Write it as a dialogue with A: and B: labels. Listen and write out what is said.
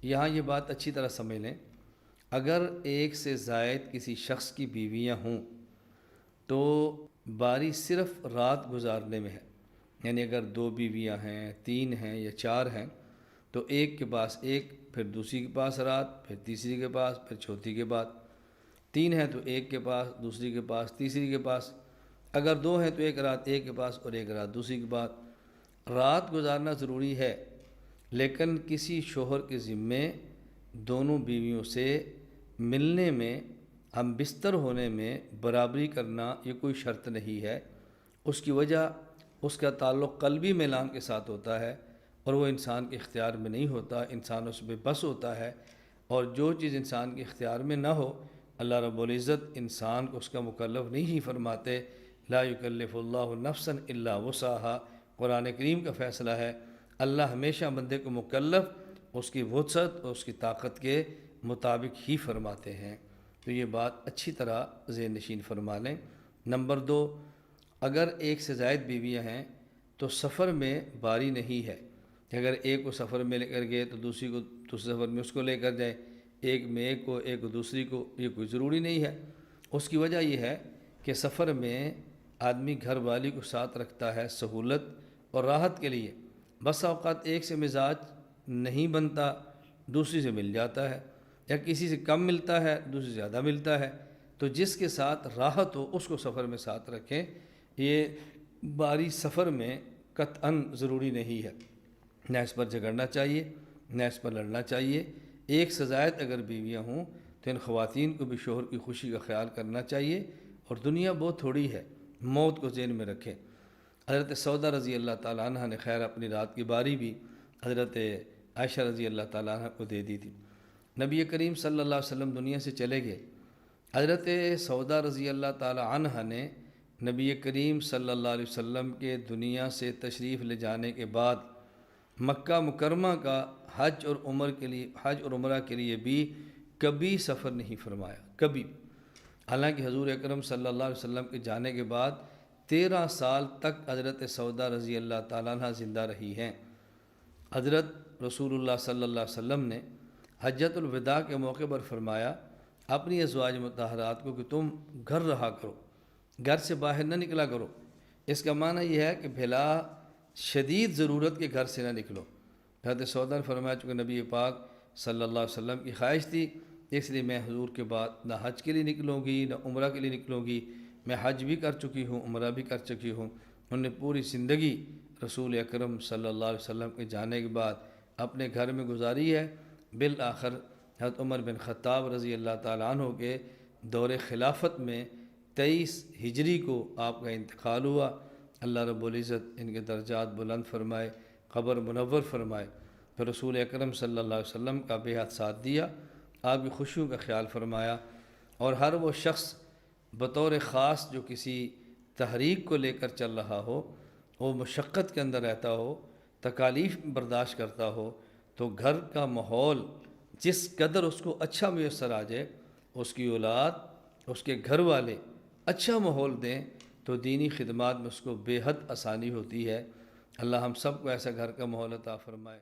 A: یہاں یہ بات اچھی طرح سمجھ لیں، اگر ایک سے زائد کسی شخص کی بیویاں ہوں تو باری صرف رات گزارنے میں ہے، یعنی اگر 2 بیویاں ہیں، 3 ہیں یا 4 ہیں تو ایک کے پاس ایک، پھر دوسری کے پاس رات، پھر تیسری کے پاس، پھر چوتھی کے بعد 3 ہیں تو ایک کے پاس، دوسری کے پاس، تیسری کے پاس، اگر 2 ہیں تو ایک رات ایک کے پاس اور ایک رات دوسری کے بعد۔ رات گزارنا ضروری ہے، لیکن کسی شوہر کے ذمے دونوں بیویوں سے ملنے میں، ہم بستر ہونے میں برابری کرنا یہ کوئی شرط نہیں ہے۔ اس کی وجہ اس کا تعلق قلبی میلان کے ساتھ ہوتا ہے، اور وہ انسان کے اختیار میں نہیں ہوتا، انسان اس میں بس ہوتا ہے، اور جو چیز انسان کے اختیار میں نہ ہو اللہ رب العزت انسان کو اس کا مکلف نہیں ہی فرماتے۔ لا یکلف اللہ نفسا الا وسعها، قرآن کریم کا فیصلہ ہے، اللہ ہمیشہ بندے کو مکلف اس کی وسعت اور اس کی طاقت کے مطابق ہی فرماتے ہیں۔ تو یہ بات اچھی طرح ذہن نشین فرما لیں۔ نمبر 2، اگر ایک سے زائد بیویاں ہیں تو سفر میں باری نہیں ہے کہ اگر ایک کو سفر میں لے کر گئے تو دوسری کو دوسرے سفر میں اس کو لے کر جائیں، ایک میں ایک کو، ایک کو دوسری کو، یہ کوئی ضروری نہیں ہے۔ اس کی وجہ یہ ہے کہ سفر میں آدمی گھر والی کو ساتھ رکھتا ہے سہولت اور راحت کے لیے، بس اوقات ایک سے مزاج نہیں بنتا، دوسری سے مل جاتا ہے، یا کسی سے کم ملتا ہے دوسری سے زیادہ ملتا ہے، تو جس کے ساتھ راحت ہو اس کو سفر میں ساتھ رکھیں۔ یہ باری سفر میں قطعاً ضروری نہیں ہے، نہ اس پر جھگڑنا چاہیے نہ اس پر لڑنا چاہیے۔ ایک سے زائد اگر بیویاں ہوں تو ان خواتین کو بھی شوہر کی خوشی کا خیال کرنا چاہیے، اور دنیا بہت تھوڑی ہے، موت کو ذہن میں رکھیں۔ حضرت سودہ رضی اللہ تعالیٰ عنہ نے خیر اپنی رات کی باری بھی حضرت عائشہ رضی اللہ تعالیٰ عنہ کو دے دی تھی۔ نبی کریم صلی اللہ علیہ وسلم دنیا سے چلے گئے، حضرت سودہ رضی اللہ تعالیٰ عنہ نے نبی کریم صلی اللہ علیہ وسلم کے دنیا سے تشریف لے جانے کے بعد مکہ مکرمہ کا حج اور عمرہ کے لیے بھی کبھی سفر نہیں فرمایا، کبھی۔ حالانکہ حضور اکرم صلی اللہ علیہ وسلم کے جانے کے بعد 13 سال تک حضرت سودہ رضی اللہ تعالیٰ عنہ زندہ رہی ہیں۔ حضرت رسول اللہ صلی اللہ علیہ وسلم نے حجۃ الوداع کے موقع پر فرمایا اپنی ازواج مطہرات کو کہ تم گھر رہا کرو، گھر سے باہر نہ نکلا کرو۔ اس کا معنی یہ ہے کہ بھلا شدید ضرورت کے گھر سے نہ نکلو۔ حضرت سودہ نے فرمایا چونکہ نبی پاک صلی اللہ علیہ وسلم کی خواہش تھی، اس لیے میں حضور کے بعد نہ حج کے لیے نکلوں گی نہ عمرہ کے لیے نکلوں گی، میں حج بھی کر چکی ہوں، عمرہ بھی کر چکی ہوں۔ انہوں نے پوری زندگی رسول اکرم صلی اللہ علیہ وسلم کے جانے کے بعد اپنے گھر میں گزاری ہے۔ بالآخر حضرت عمر بن خطاب رضی اللہ تعالیٰ عنہ کے دور خلافت میں 23 ہجری کو آپ کا انتقال ہوا۔ اللہ رب العزت ان کے درجات بلند فرمائے، قبر منور فرمائے۔ پھر رسول اکرم صلی اللہ علیہ وسلم کا بے حد ساتھ دیا، آپ کی خوشیوں کا خیال فرمایا، اور ہر وہ شخص بطور خاص جو کسی تحریک کو لے کر چل رہا ہو، وہ مشقت کے اندر رہتا ہو، تکالیف برداشت کرتا ہو، تو گھر کا ماحول جس قدر اس کو اچھا میسر آ جائے، اس کی اولاد، اس کے گھر والے اچھا ماحول دیں تو دینی خدمات میں اس کو بے حد آسانی ہوتی ہے۔ اللہ ہم سب کو ایسا گھر کا ماحول عطا فرمائے۔